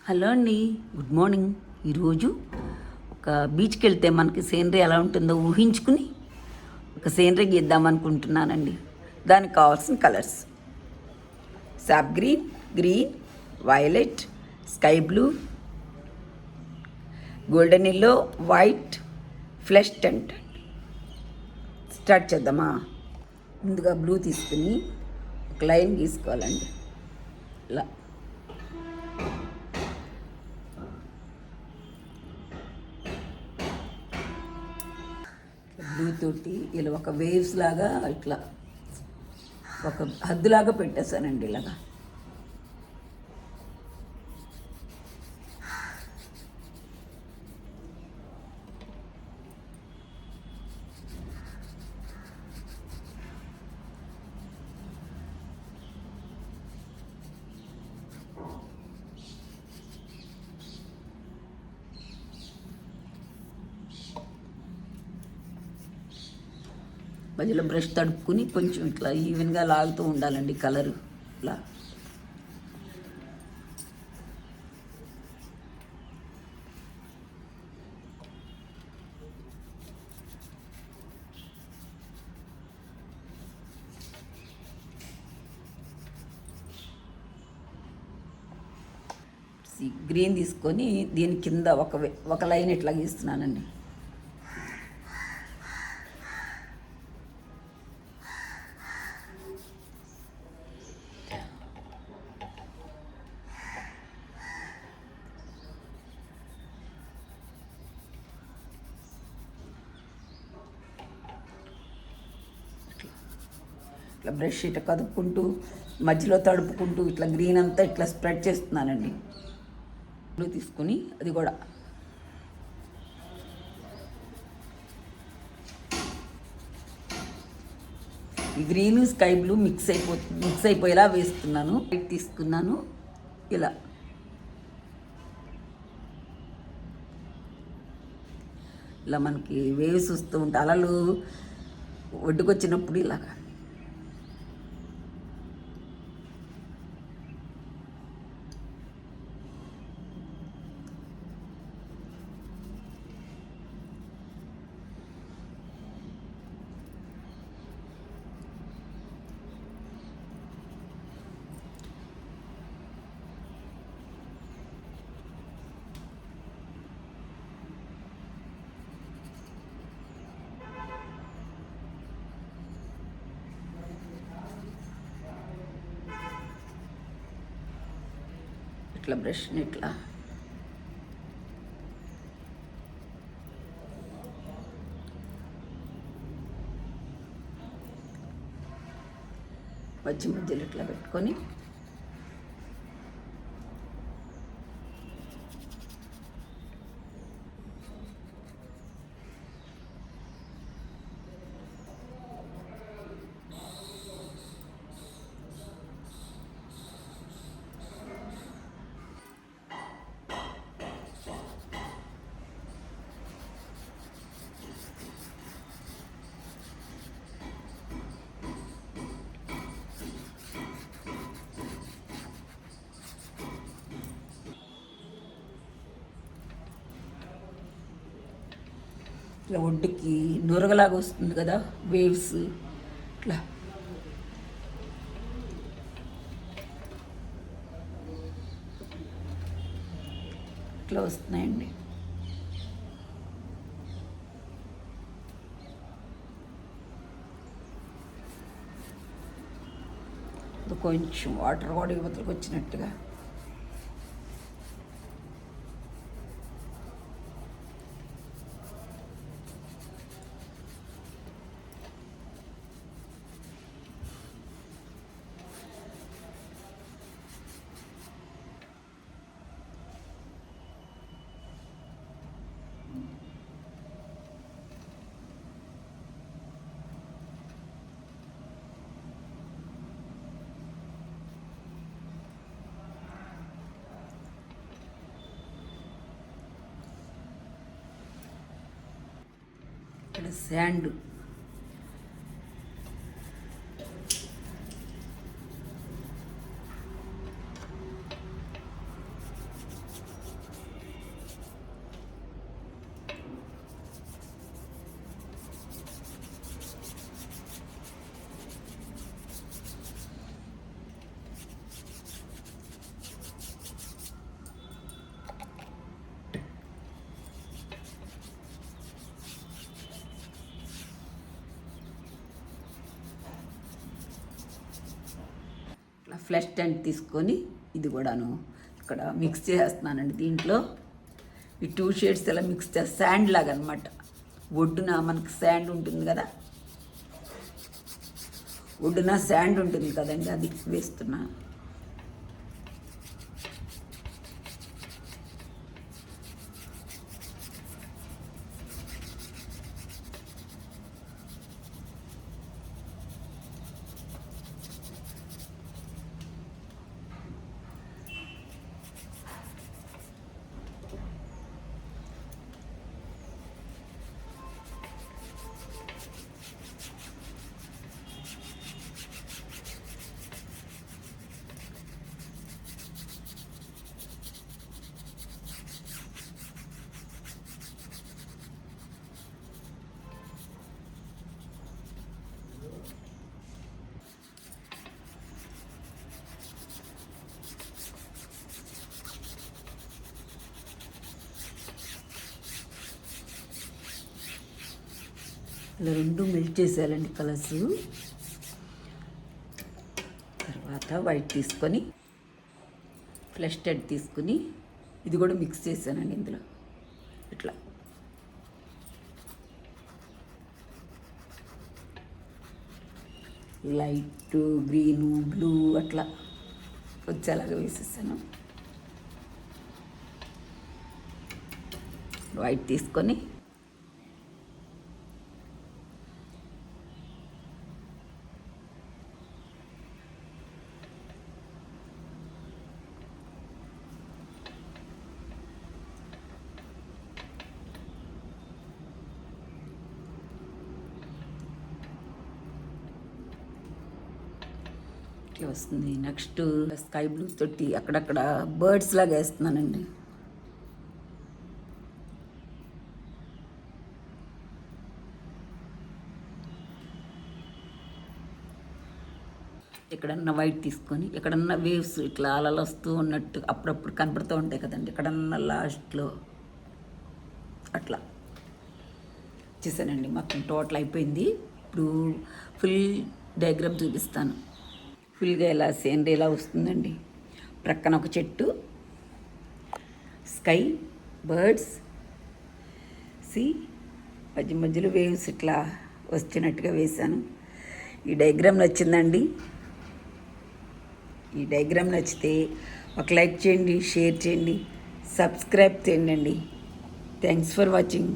Hello అండి, good morning. ఈరోజు ఒక బీచ్కి వెళ్తే మనకి సీనరీ ఎలా ఉంటుందో ఊహించుకుని ఒక సీనరీ గీద్దామనుకుంటున్నానండి. దానికి కావాల్సిన colours sap green, green, violet, sky blue, golden yellow, white, flesh tint. Start చేద్దామా? ముందుగా బ్లూ తీసుకుని ఒక లైన్ గీసుకోవాలండి. ఇలా బ్లూ తోటి ఇలా ఒక వేవ్స్ లాగా ఇట్లా ఒక హద్దులాగా పెట్టేశానండి. ఇలాగా మధ్యలో బ్రష్ తడుపుకుని కొంచెం ఇట్లా ఈవెన్గా లాగుతూ ఉండాలండి కలరు. ఇట్లా గ్రీన్ తీసుకొని దీని కింద ఒక లైన్ ఇట్లా గీస్తున్నానండి. ఇట్లా బ్రష్ ఇట్లా కదుపుకుంటూ మధ్యలో తడుపుకుంటూ ఇట్లా గ్రీన్ అంతా ఇట్లా స్ప్రెడ్ చేస్తున్నానండి. బ్లూ తీసుకుని అది కూడా ఈ గ్రీన్ స్కై బ్లూ మిక్స్ అయిపోయేలా వేస్తున్నాను. వైట్ తీసుకున్నాను. ఇలా ఇలా మనకి వేవ్స్ వస్తూ ఉంటాయి, అలలు ఒడ్డుకొచ్చినప్పుడు ఇలాగా. ఇట్లా బ్రష్ని ఇట్లా మధ్యలో ఇట్లా పెట్టుకొని ఇట్లా ఒడ్డుకి నురగలాగా వస్తుంది కదా వేవ్స్, ఇట్లా ఇట్లా వస్తున్నాయండి. కొంచెం వాటర్ కూడా యువతలకు వచ్చినట్టుగా ఇక్కడ శాండ్ ఫ్లష్ టెంట్ తీసుకొని ఇది కూడాను ఇక్కడ మిక్స్ చేస్తున్నానండి. దీంట్లో ఈ 2 షేడ్స్ ఇలా మిక్స్ చేస్తే శాండ్ లాగా అనమాట. ఒడ్డున మనకి శాండ్ ఉంటుంది కదా, ఒడ్డున శాండ్ ఉంటుంది కదండి, అది వేస్తున్నా. ఇలా 2 మెల్ట్ చేసేయాలండి కలర్స్. తర్వాత వైట్ తీసుకొని ఫ్లష్ టెంట్ తీసుకుని ఇది కూడా మిక్స్ చేశానండి ఇందులో. ఇట్లా లైట్ గ్రీను బ్లూ అట్లా వచ్చేలాగా వేసేసాను. వైట్ తీసుకొని ఇట్లా వస్తుంది. నెక్స్ట్ స్కై బ్లూ తోటి అక్కడక్కడ బర్డ్స్ లాగా వేస్తున్నానండి. ఎక్కడన్నా వైట్ తీసుకొని ఎక్కడన్నా వేవ్స్ ఇట్లా అలలు వస్తూ ఉన్నట్టు అప్పుడప్పుడు కనపడుతూ ఉంటాయి కదండి, ఎక్కడన్నా లాస్ట్లో అట్లా చేశానండి. మొత్తం టోటల్ అయిపోయింది. ఇప్పుడు ఫుల్ డయాగ్రామ్ చూపిస్తాను. ఫుల్గా ఇలా సీనరీ ఇలా వస్తుందండి. ప్రక్కన ఒక చెట్టు, స్కై, బర్డ్స్, మధ్య మధ్యలో వేవ్స్ ఇట్లా వచ్చినట్టుగా వేశాను. ఈ డయాగ్రామ్ నచ్చిందండి. ఈ డయాగ్రామ్ నచ్చితే ఒక లైక్ చేయండి, షేర్ చేయండి, సబ్స్క్రైబ్ చేయండి. Thanks for watching.